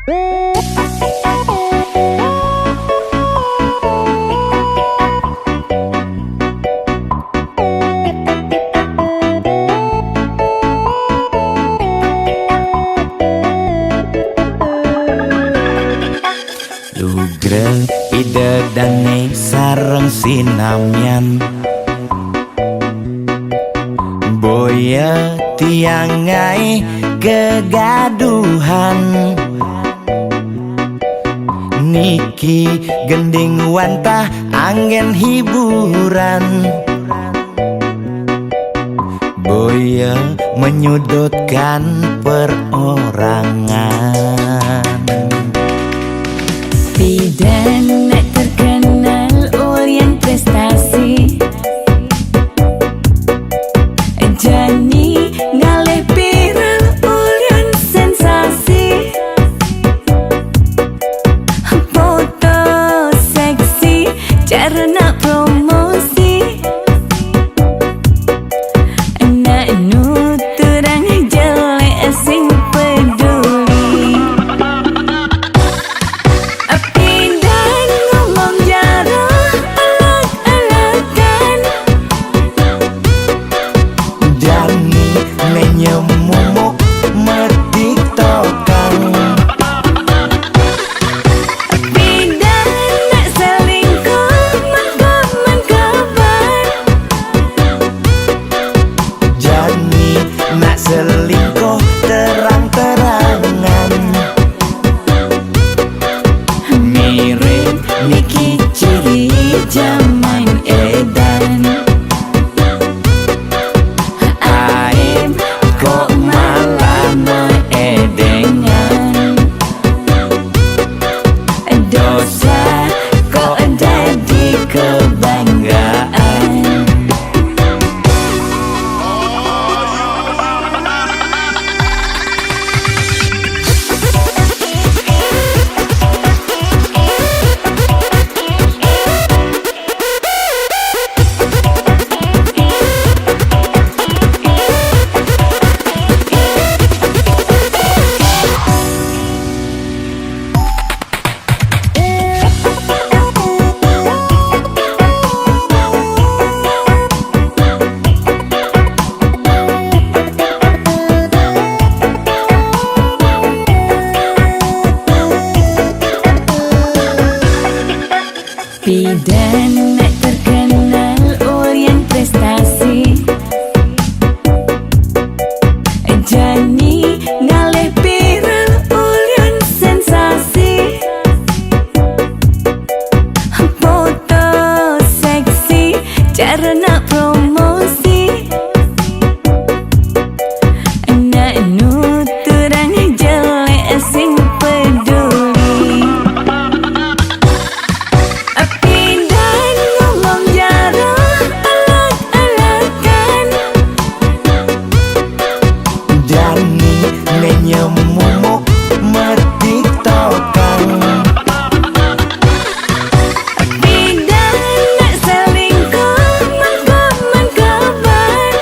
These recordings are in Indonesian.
Lugreg ide dane sareng sinamyan boya tiangai kegaduhan niki gending wantah angin hiburan boya menyudutkan perorangan. Bidan terkenal ulyan prestasi Jani ngalih viral ulyan sensasi foto seksi carana promosi anak nuturang jelek sing peduli Bidan ngomong jarah alak-alakan Jani menyemumuk metiktokan Bidan nak selingkuh mangkaman kabar Jani nak selingkuh terang-terangan mirip niki ciri zaman edan aib kok malah meedengan dosa kok jadi kebanggaan Bidan terkenal ulyan prestasi Jani ngalih viral ulyan sensasi foto seksi carana promosi anak nuturang jelek sing peduli Bidan ngomong jarah alak-alakan Jani menyemumuk metiktokan Bidan nak selingkuh mangkaman kabar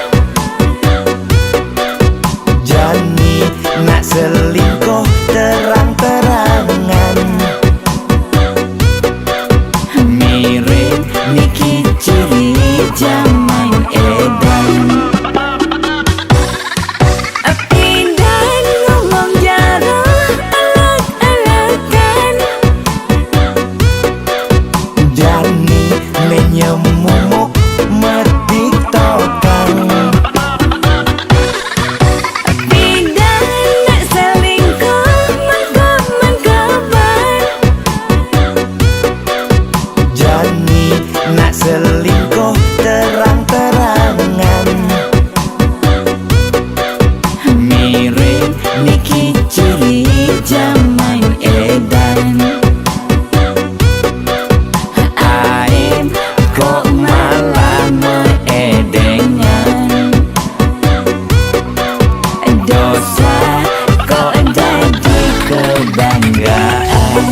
Jani nak selingkuh terang-terangan mirip niki ciri zaman edan Bidan ngomong jarah alak-alakan Jani menyemumuk metiktokan Bidan nak selingkuh mangkaman kabar Jani nak selingkuh terang-terangan mirip niki ciri zaman edan aib kok malah meedengan dosa kok jadi kebanggaan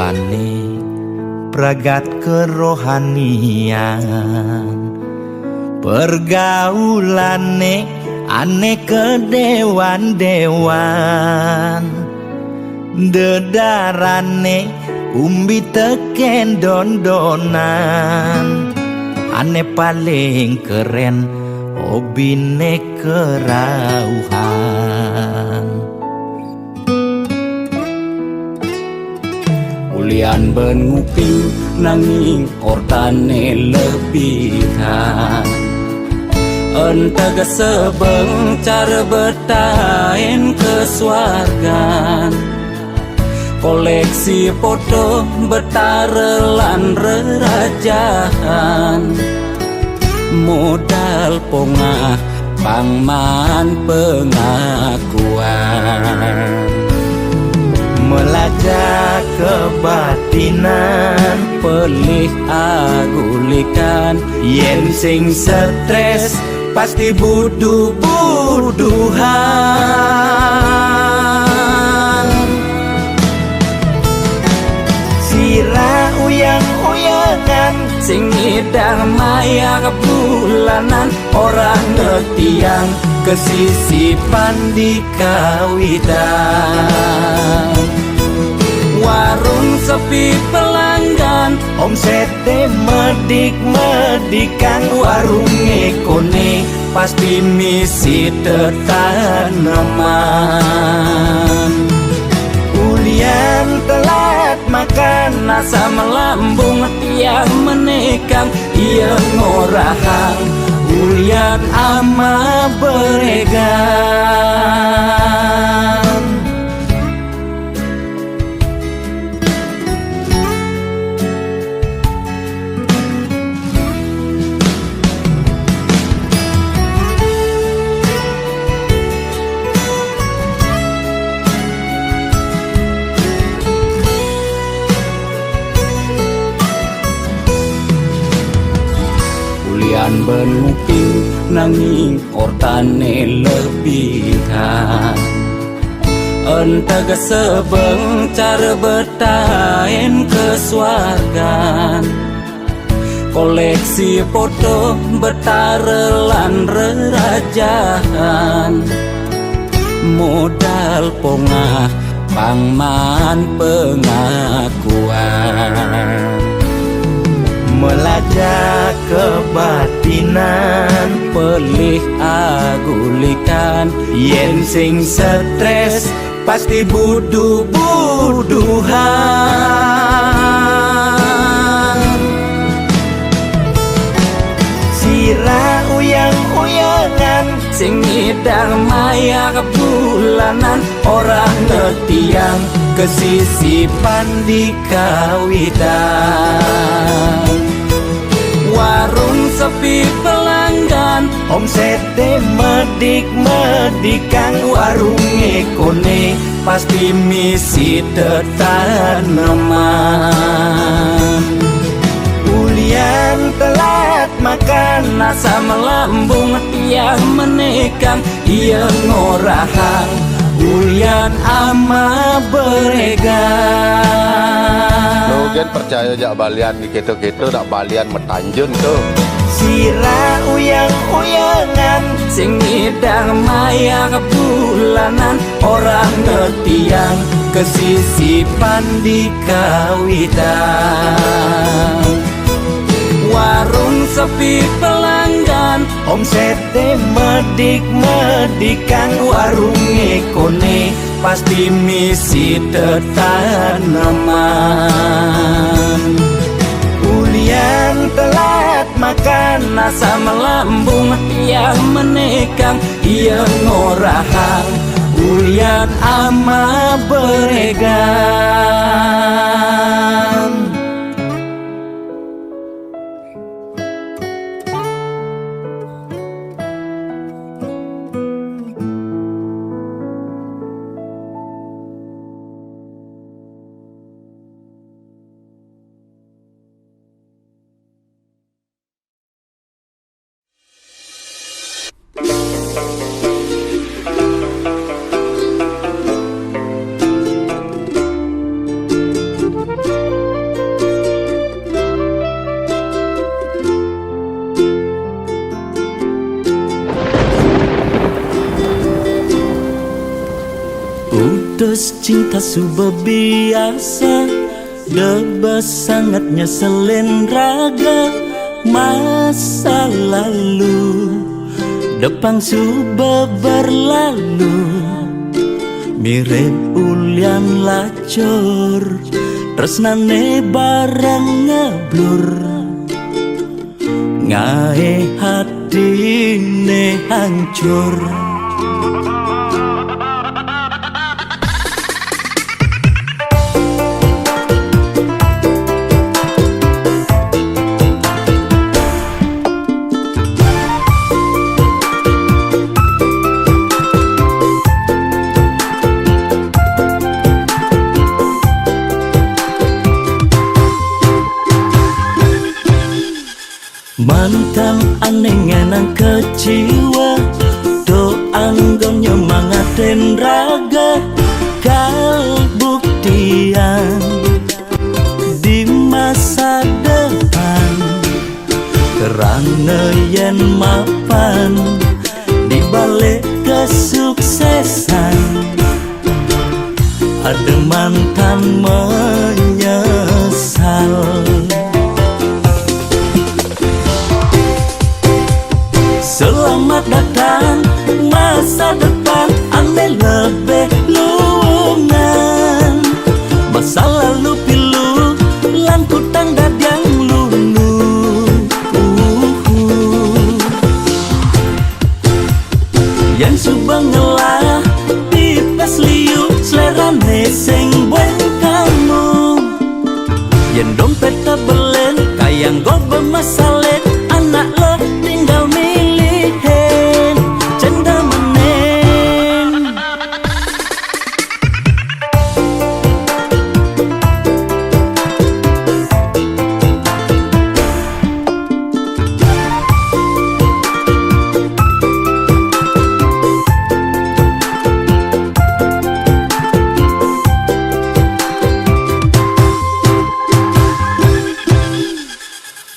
rupane pragat kerohanian, pergaulane aneh kedewan-dewan, dedarane umbi teken dondonan, aneh paling keren hobine kerauhan. Ulian ben nguping nanging ortane lebihan, entega sebeng cara bertain kesuargan, koleksi foto betarelan rerajahan, modal pongah pangman pengakuan, melacak kebatinan, pelih agulikan, yen sing stres pasti buduh-buduhan. Sira uyang-uyangan, sing ngidang maya bulanan, orang ngetiang kesisipan di kawitan. warung sepi pelanggan, Omsete medik-medikan, warung ekone pasti misi tetaneman. Ulian telat makan, Nasa melambung tiang menekang, ia ngorahang ulian ama beregan. Ulian ben nguping nanging ortane lebihan, entega sebeng cara bertain kesuargan, koleksi foto betarelan rerajahan, modal pongah pangman pengakuan, melacak kebatinan, pelih agulikan, yen sing stres pasti buduh-buduhan. Sira uyang-uyangan, sing ngidang maya bulanan, orang ngetiang kesisipan di kawitan. warung sepi pelanggan, Omsete medik-medikan, warung ekone pasti misi tetaneman. Ulian telat makan, Nasa melambung tiang menekang, ia ngorahang ulian ama beregan. Lo kan percaya jak balian di gitu-gitu nak balian metanjun tuh. Sira uyang-uyangan, sing ngidang maya bulanan, orang ngetiang kesisipan di kawitan. warung sepi pelanggan, Omsete medik-medikan, warung ekone pasti misi tetaneman. Ulian telat makan, Nasa melambung tiang menekang, ia ngorahang ulian ama beregan. Terus cinta sudah biasa, deba sangatnya selen raga. Masa lalu depan sudah berlalu, mirip ulian lacur, tresnane barang ngeblur. Ngae hatine hancur. Mantan aneh ngenang kecewa, do anggon nyemangatin raga. Kal buktian di masa depan, kerana yen mapan di balik kesuksesan. Ada mantan menyesal. Selamat datang masa depan, ane lebih lungan. Masa lalu pilu, lan kutang dadang lunu. Yang subang ngelah, pipes liu, selerane sing bueng kamu. Yang dompet tebelen, kayang go bermasalet, anak lo tinggal milihin, cenda menen.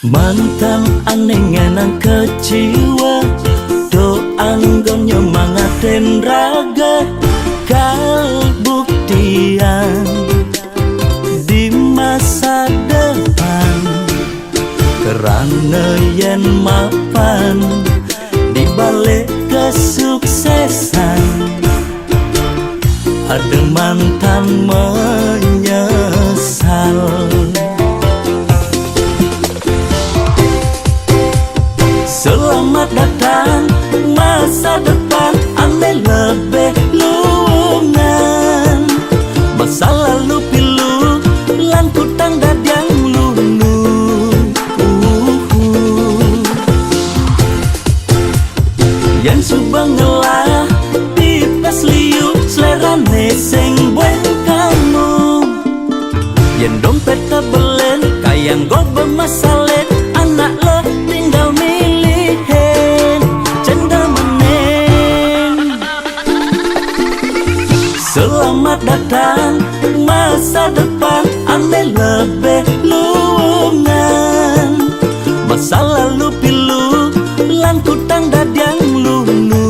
Mantan aneh ngenang kecewa, do anggon nyemangatin raga. Kal buktian di masa depan, kerana yen mapan di balik kesuksesan. Ada mantan menyesal. Selamat datang masa depan, ane lebih lungan. Masa lalu pilu, lan kutang dadang lunu. Yang subang ngelah, pipes liu, selerane sing bueng kamu. Yang dompet tebelen, kayang go bermasalet, anak lo tinggal milihin, cenda menen. Selamat datang masa depan, ane lebih lungan. Masa lalu pilu, lan kutang dadang lunu.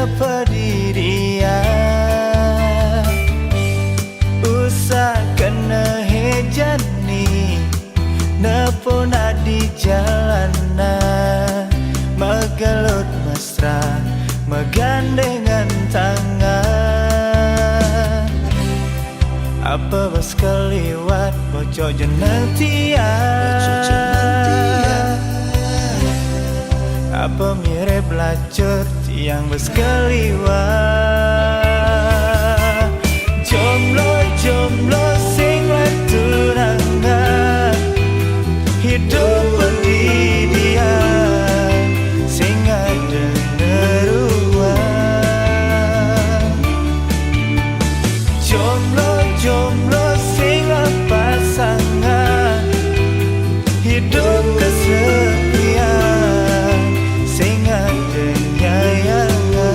dia usah kena hejani nepona di jalanan megelut mesra megandengan tangan apa bas keliwat bocok jenentia apa mirip lacur tiang bas keliwat jomblo sing tunangan hidup pendidikan sing ada neruan jomblo sing pasangan hidup kesepian sing ada nyayangan.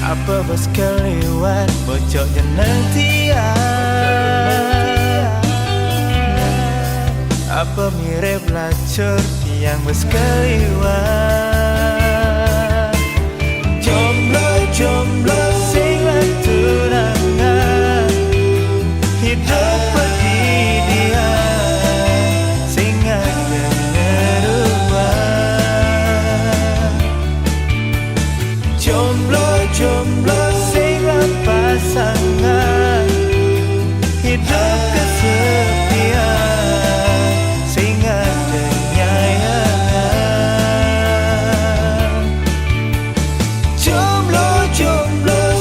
Apa bos kelewat bocok jenentia apa mirip lacur tiang bos kelewat jomblo sing tunangan hidup pendidikan sing ada neruan jomblo sing pasangan hidup kesepian sing ada nyayangan jomblo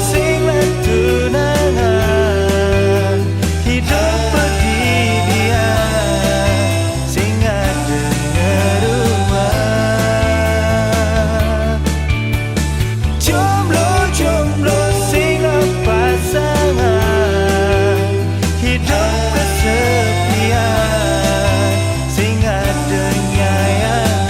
sing tunangan hidup pendidikan sing ada neruan jomblo sing pasangan hidup kesepian sing ada nyayangan.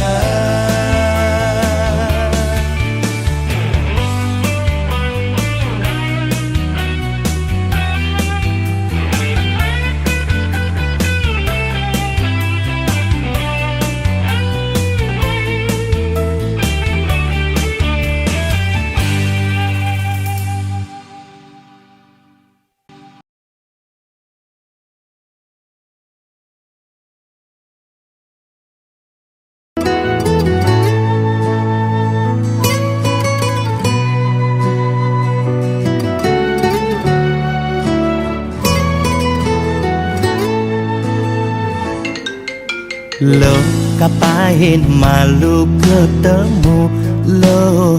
Lo kapain malu ketemu lo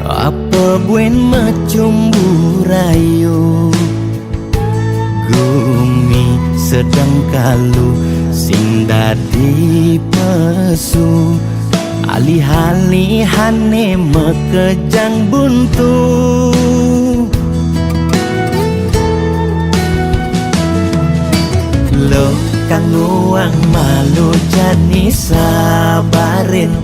apa buen macumbu rayu gumi sedang kalu sing dadi pesu alih-alihane mekejang buntu lo kang nuang malu jani sabarin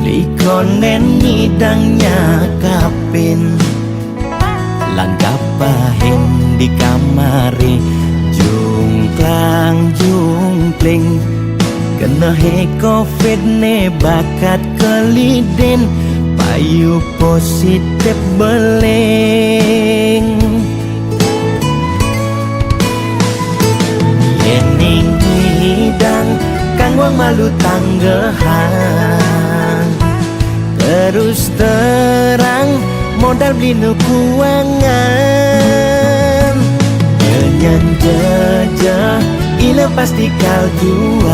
likonen ngidangnya kapin langgapahin di kamari jungkling kena he covid ne bakat keliden payu positif beleng yening hidang kang wang malu tanggehan terus terang modal beli nukuangan nyanyan jejah ila pasti kaljuan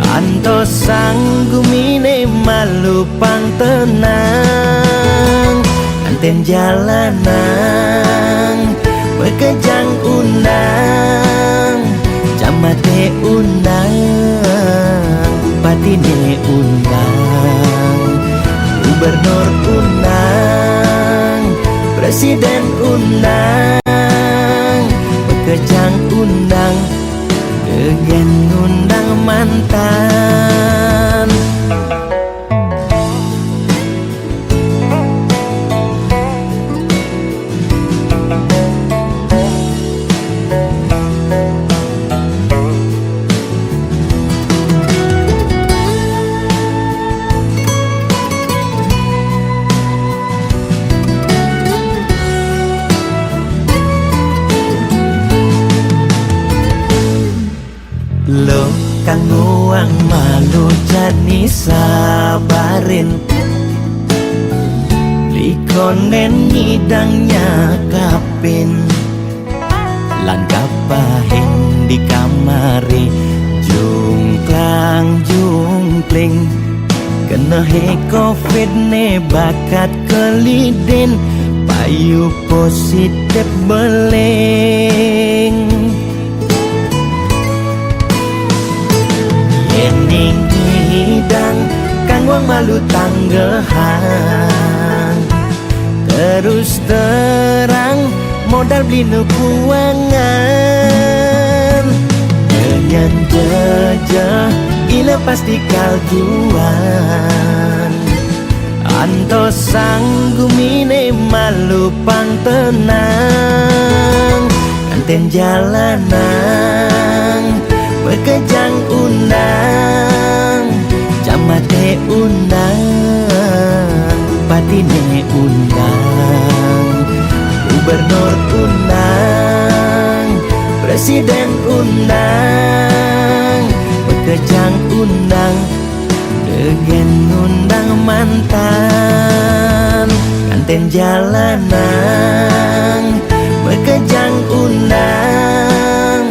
anto sanggumine malu pang tenang anten jalanan bekejang unang jamat Bupatine undang, gubernur undang, presiden undang, bekejang undang, Gegen undang mantan. Lo kang nguang malu jani sabarin, likonen ngidangnya kapin, lan kapahin di kamari, jungklang jungkling, kena he covid ne bakat kelidin, payu positif beleng. Yening hidang kang wang malu tanggehan, terus terang modal beli nukuangan, dengan jejah ila pasti kalduan, anto sanggumine malu pang tenang, anten jalanan bekejang undang, camate undang, bupatine undang, gubernur undang, presiden undang, bekejang undang, Gegen undang mantan, kanten jalanan, bekejang undang,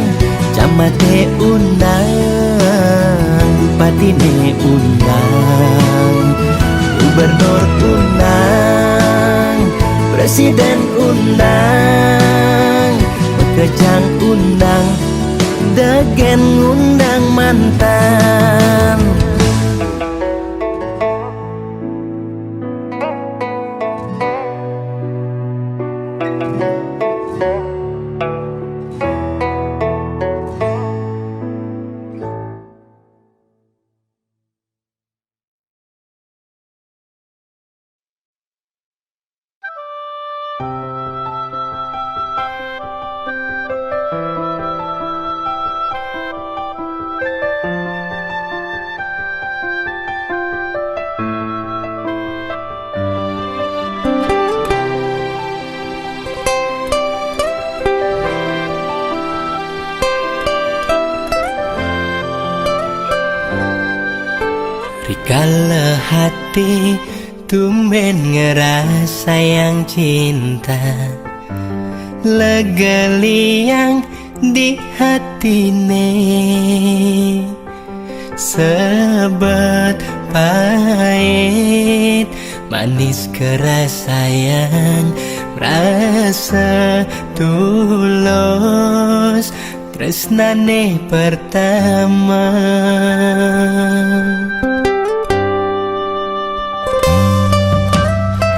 camate undang, bupatine undang, gubernur undang, presiden undang, bekejang undang, Gegen undang mantan. Rikala hati tumben ngerasa yang cinta, legeliang di hatine, sebet pahit manis keras sayang, rasa tulus tresnane pertama.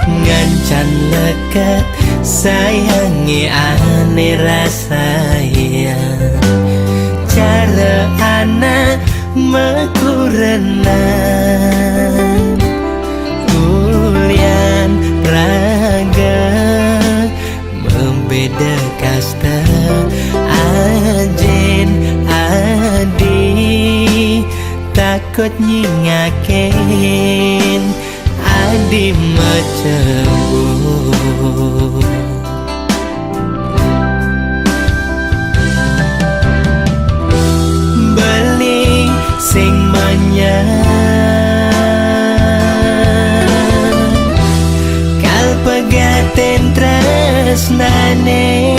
Ngancan lekat sayangi ane rasanya, cara anak mekurenan, ulian raga membeda kasta, ajen adi takut nyingakin, adi macembur. Beli sing manyan, kal pegaten tresnane,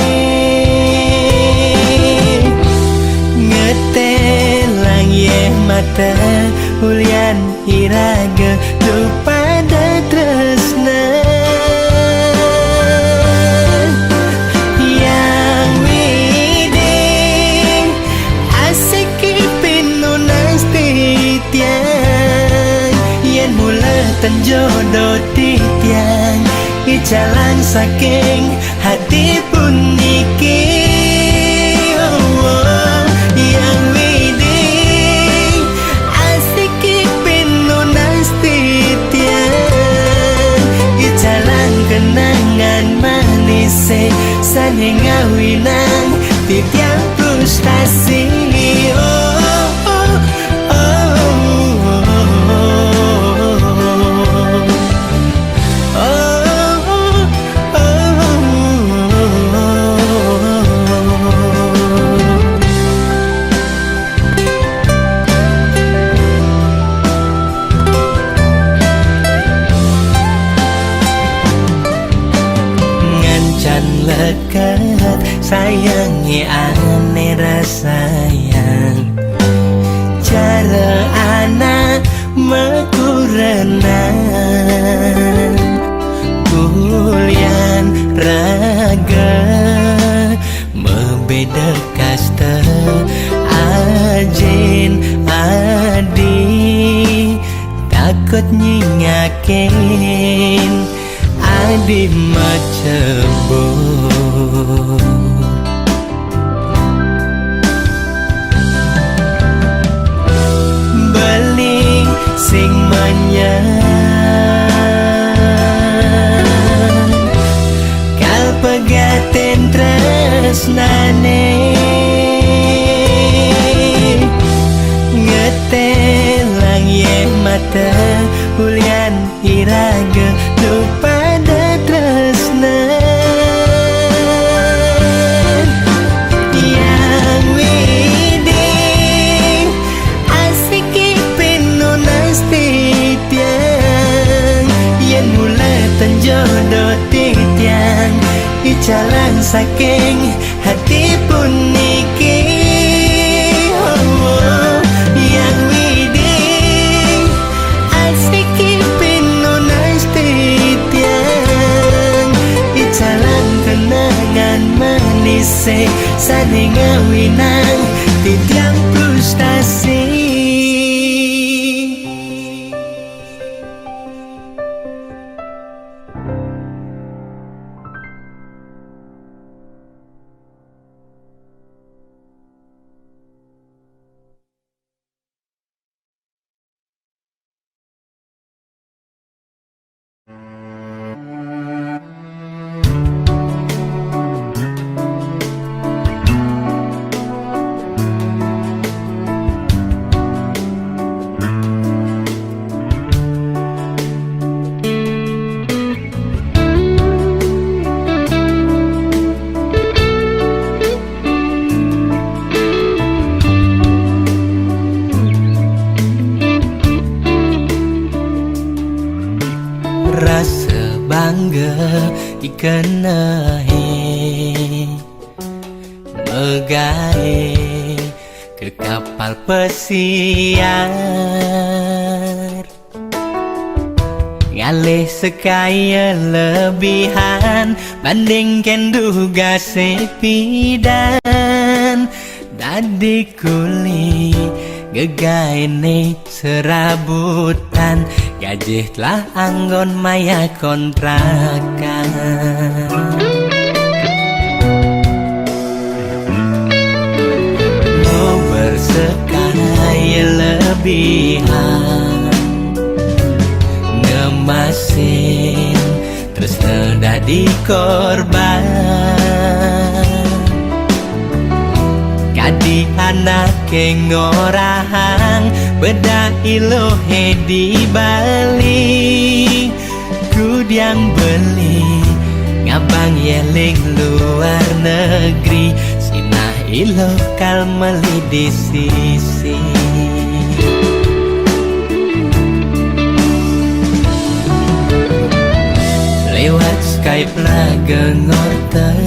ngetelang ye mata ulian iraga lupada tresna, yang widing asik ipin nunas titian. ten jodoh titiang icalang saking hati pun niki yang widing asik pinunas titiang icalang kenangan manis sane ngawinang titiang frustasi lekat sayangi ane rasayang cara anak mekurenan bulian raga membeda kasta ajin adi takut nyingakin adi macebur beling sing menyang kal pegaten tresnane ngetelang ye mata ulian iraga lupa tresna yang widing asik pinunas titiang yen mulai tenjodoh titiang icalang saking hati pun niki yang widing asik pinunas titiang icalang kenangan manis sane ngawinang titiang frustasi. Rasa bangga ikenahe megahe ke kapal pesiar ngalih sekaya lebihan bandingkan duga sepidan dadi kuli gegaine serabutan gaji telah anggon maya kontrakan mau bersekaya lebihan ngemasin terus dadi korban kadi anak ngorahang beda ilohe di Bali kudiang beli ngabang yeling luar negeri sinah iloh kalmeli di sisi lewat Skype lah gengorten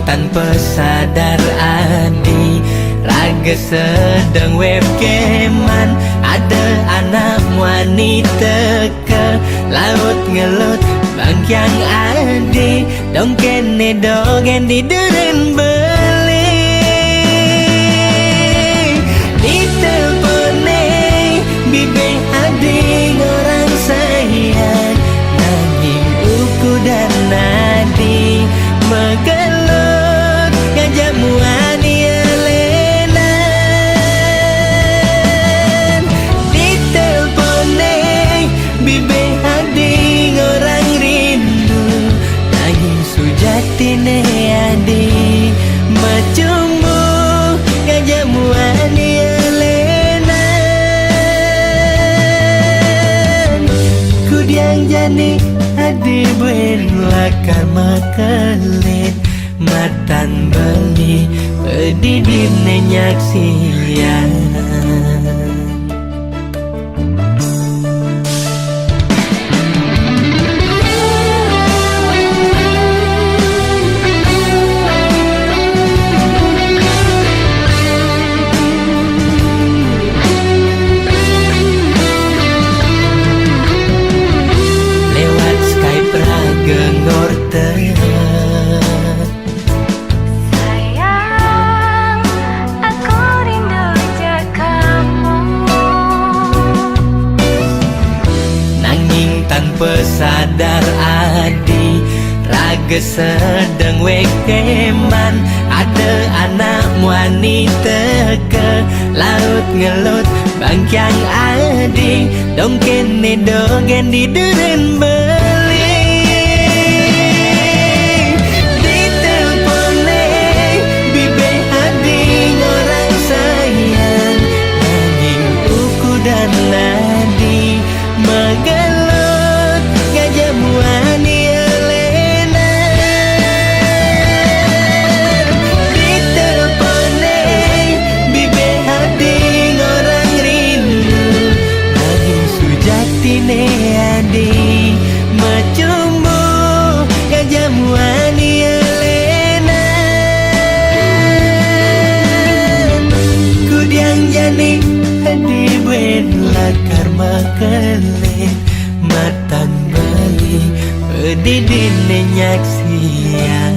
tanpa sadar adi raga sedang webcaman ada anak wanita ke laut ngelut bang yang ade dong kene dogen di deren beli di telepone bibe ade orang sayang nanging uku dan nadi megelut ngajamuan tine adi macumbu ngajamuan lenan kudiang jani adi buen lakar makalit matan beli pedidin nyaksian sadar adi raga sedang wekeman ada anak wanita ke laut ngelut bangkyang adi dong kene dogen di deren beli di telepone bibe adi orang sayang nanging uku dan nadi magal makelit matan bali pedidin nyaksian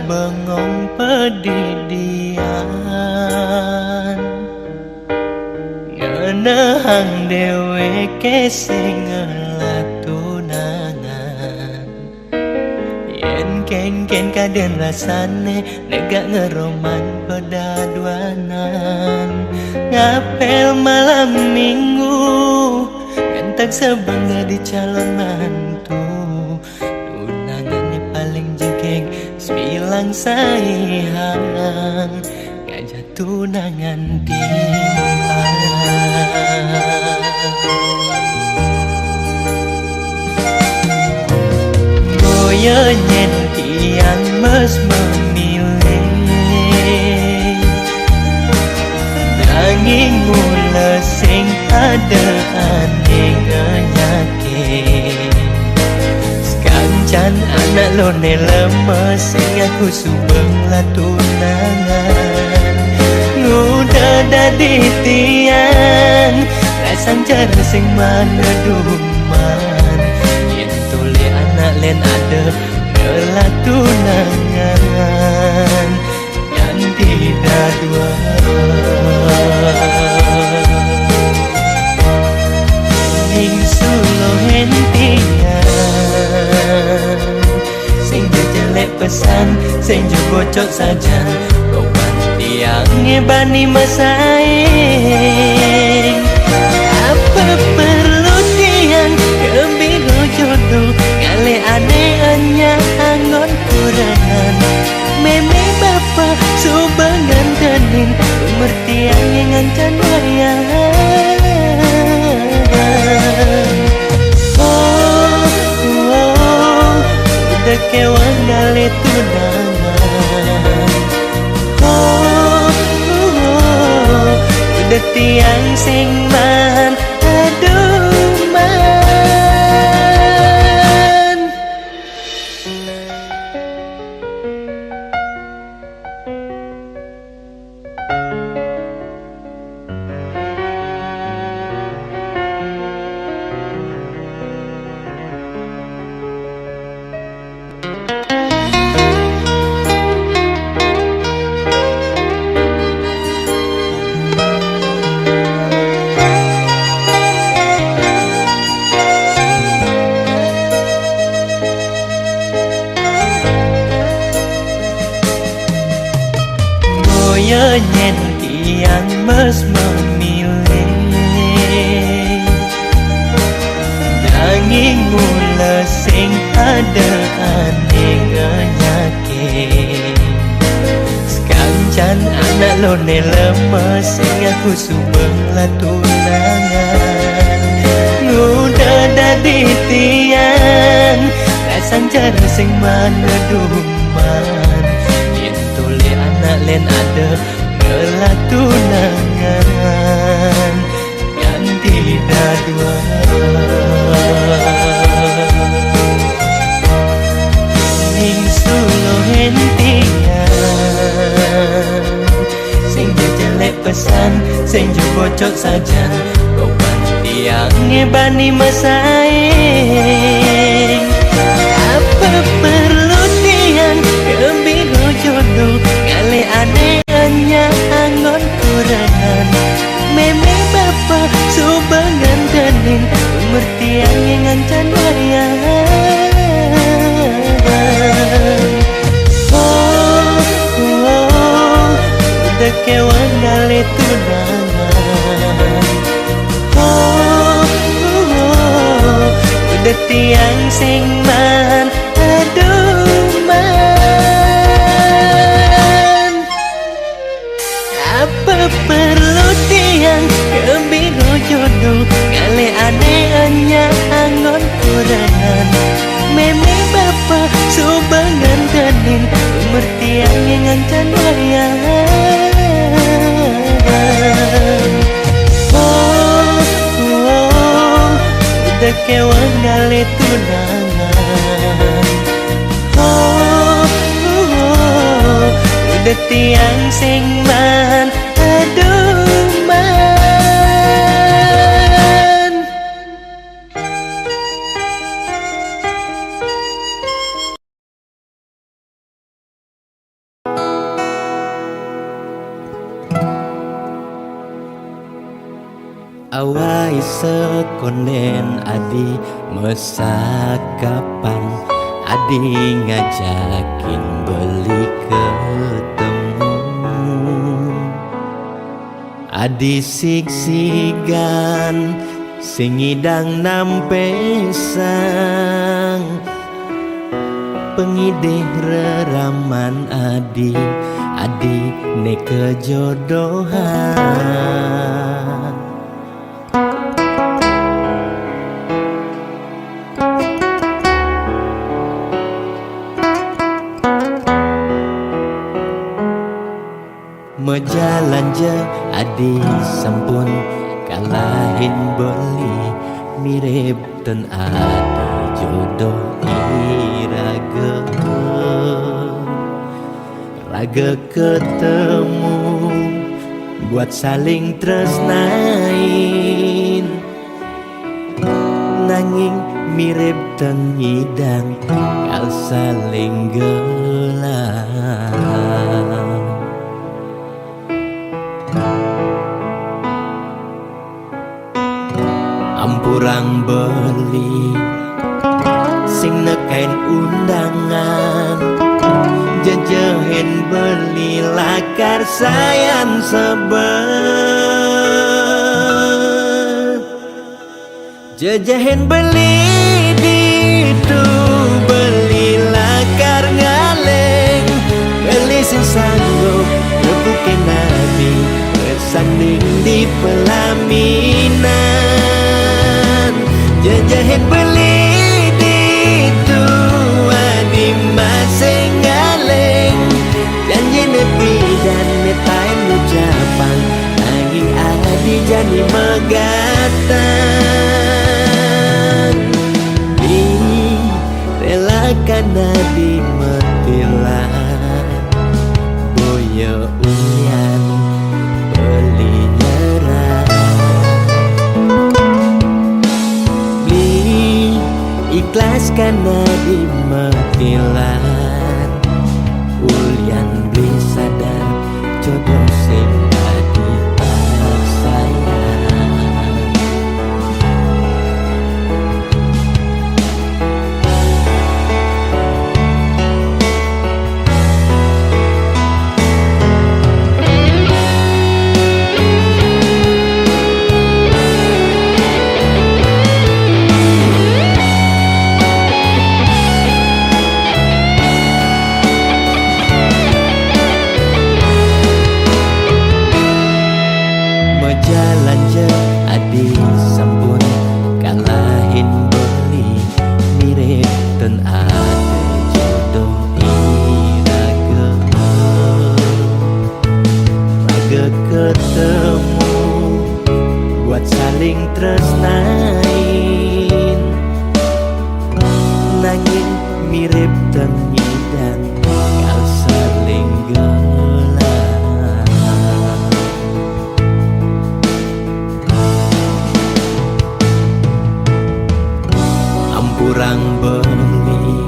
bengong pedidian ngenehang dewe kesing latunangan yen ken kaden rasane negak ngeroman pedaduanan ngapel malam minggu ganteng sebangga di calon mantu tunangannya paling jegeng bilang sayang ngajak tunangan timbang boyo nyen tiang mes memilih nanging mula sing ada aneh ngenyake Can anak lo ne lemes sing aku subeng latunangan ngudah dadi tiang rasang cara sing mana duman yen tuli anak len ada latunangan yang tidak dua ning sulo hentian sing jelek pesan sing bocok saja kawan tiang ngebani masaing tiang sing man aduh man. Moyo nyen tiang mes memilih, nanging mula sing ada aneh nyakit. Sekancan anak lone lemes sing aku subeng lah tunangan. Ngudah dadi tiang rasang cara sing mana duman. Yen tule anak len ada ngelah tunangan ganti dadua. Ning sulo hentian sing jelek pesan sing jo bocok saja kopan tiang ngebani masaing. Apa perlu tiang gembiro jodoh kali aneh hanya angon kurangan. Meme bapak subangan tening umur tiang yang ngancan wayang. Udah kewan kali tunangan. Udah tiang sing man aduh man. Apa perlu tiang gembiro jodoh kali aneh hanya angon kurangan. Meme bapak subangan tening umur tiang yang ngancan wayang. Udah kewan kali tunangan. Udah tiang sing man aduh man. Awai sekonen adi mesakapan, adi ngajakin beli ketemu. Adi siksigan sing idang nampesang, pengidih reraman adi ne kejodohan. Mejalan je adi sampun kalahin beli, mirip ten adi jodoh iraga. Raga ketemu buat saling tresnain, nanging mirip ten ngidang kal saling gelang. Ampurang beli sing nekain undangan, jejehin beli lakar sayan sebet. Jejehin beli ditu beli lakar ngaleng, beli sing sanggup rebukin nabi bersanding di pelaminan. Jejehin beli ditu adi masing ngaleng, janji nepi dan netain ucapan nanging adi jani megatang. Di relakan di metilan boyo uyan beli nyerah. Beli ikhlas karena di metilan ulian beli sadar jodoh sing dadi sayang. Jalan je adi sampun kalahin beli mirip ten ada jodoh iraga raga ketemu buat saling tresnain nanging mirip ten dan kal saling kurang beli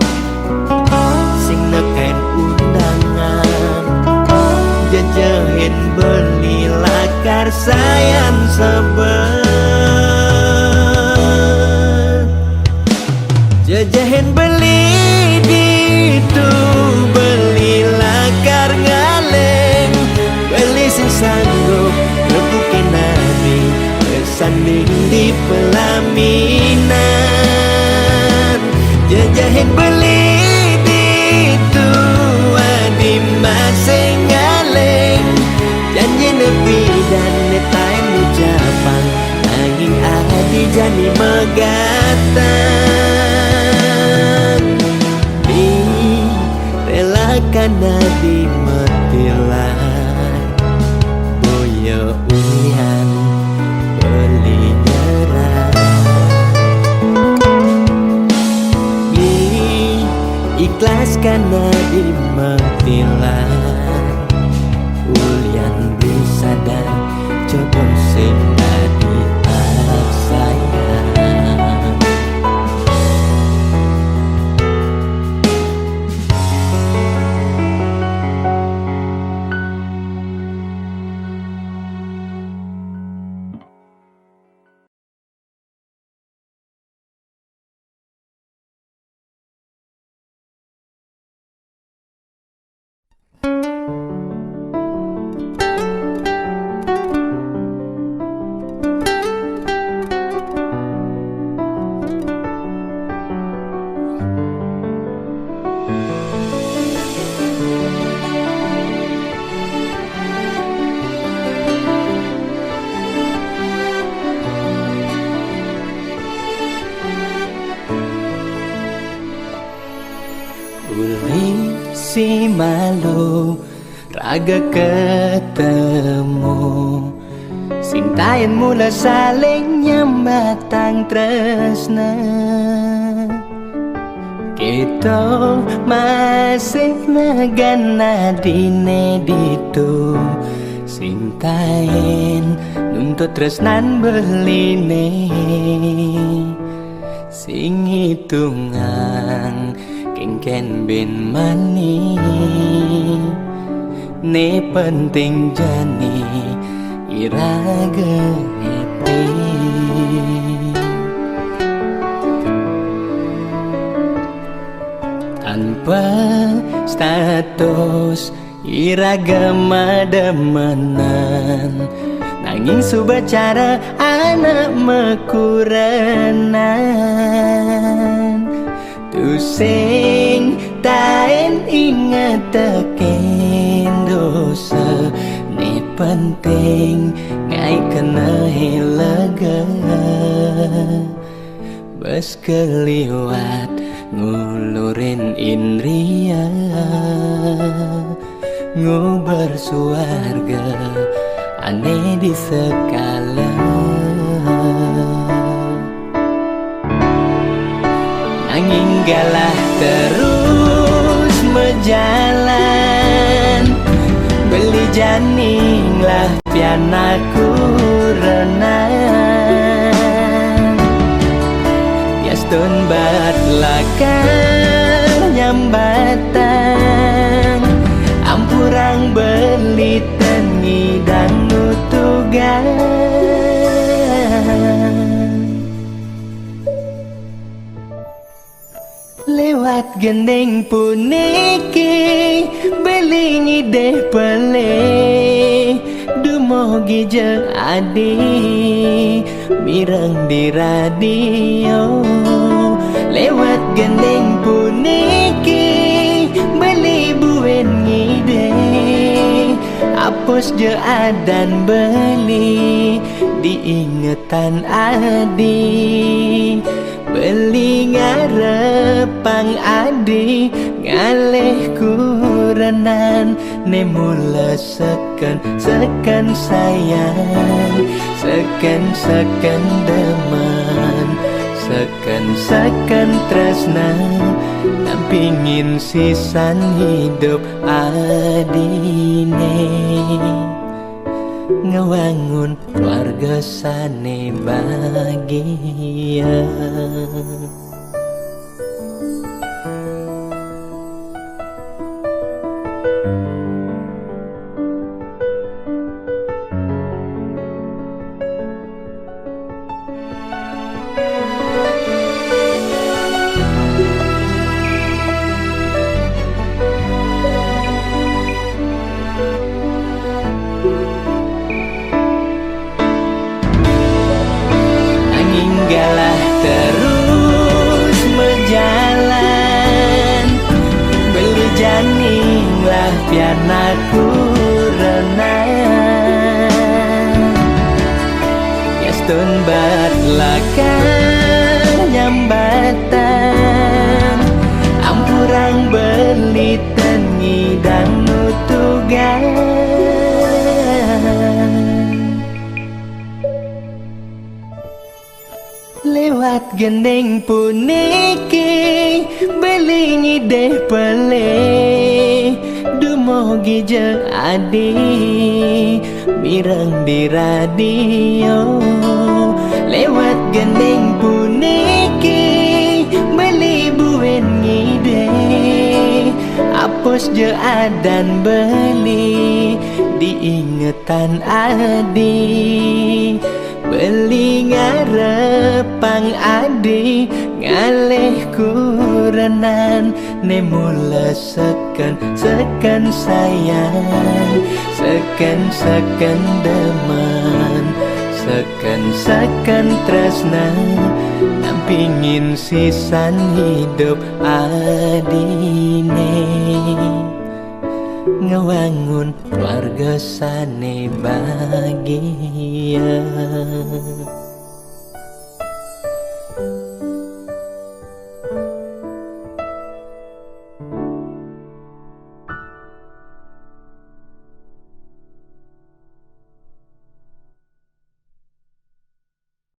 sing neken undangan jajahin beli lakar sayan sebel jajahin beli gitu beli lakar ngaleng beli sing sanggup rebukin nabi bersanding di pelaminan. Jajahin beli itu di masing ngaleng janji nepi dan netain ucapan angin adi jani megatang. Di relakan di metilan boyo uyan beli nyerah. Ikhlas karena di metilan ulian beli sadar jodoh sing dadi sayang. Si malu raga ketemu sintayan mula saling nyambatang tresna kita masih nagana dine ditu sintayan nuntut tresnan beline sing hitungan kengken ben mani ne penting jani iraga happy tanpa status iraga mademenan nanging subacara anak mekuranan tusing taen ingat teken dosa ni penting ngai kena hilaga bas keliwat ngulurin indria ngubar suarga ane di sekala. Nanging galah terus berjalan, beli janing lah pianaku renang. Yastun bat lakang nyambatan, ampurang beli tengi dan nutugan. Lewat gendeng puniki beli ngide pele, dumogi je adi mireng di radio. Lewat gendeng puniki beli buen ngide, apus je adan beli diingetan adi. Beli ngarepang adi ngaleh kurenan, nemula seken sayang, seken deman, seken tresna, nampingin sisan hidup adine. Ngewangun keluarga sane bahagia. Galah terus berjalan, beli janing lah pianaku renang. Yastun bat lakang nyambatan, ampurang beli tengi dan nutugan. Lewat gendeng puniki beli ngide pele, dumogi je adi mireng di radio. Lewat gendeng puniki beli buen ngide, apus je adan beli diingetan adi. Beli ngarepang adi ngaleh kurenan, nemula seken sayang, seken deman, seken tresna, nampingin sisan hidup adine. Ngewangun keluarga sane bahagia.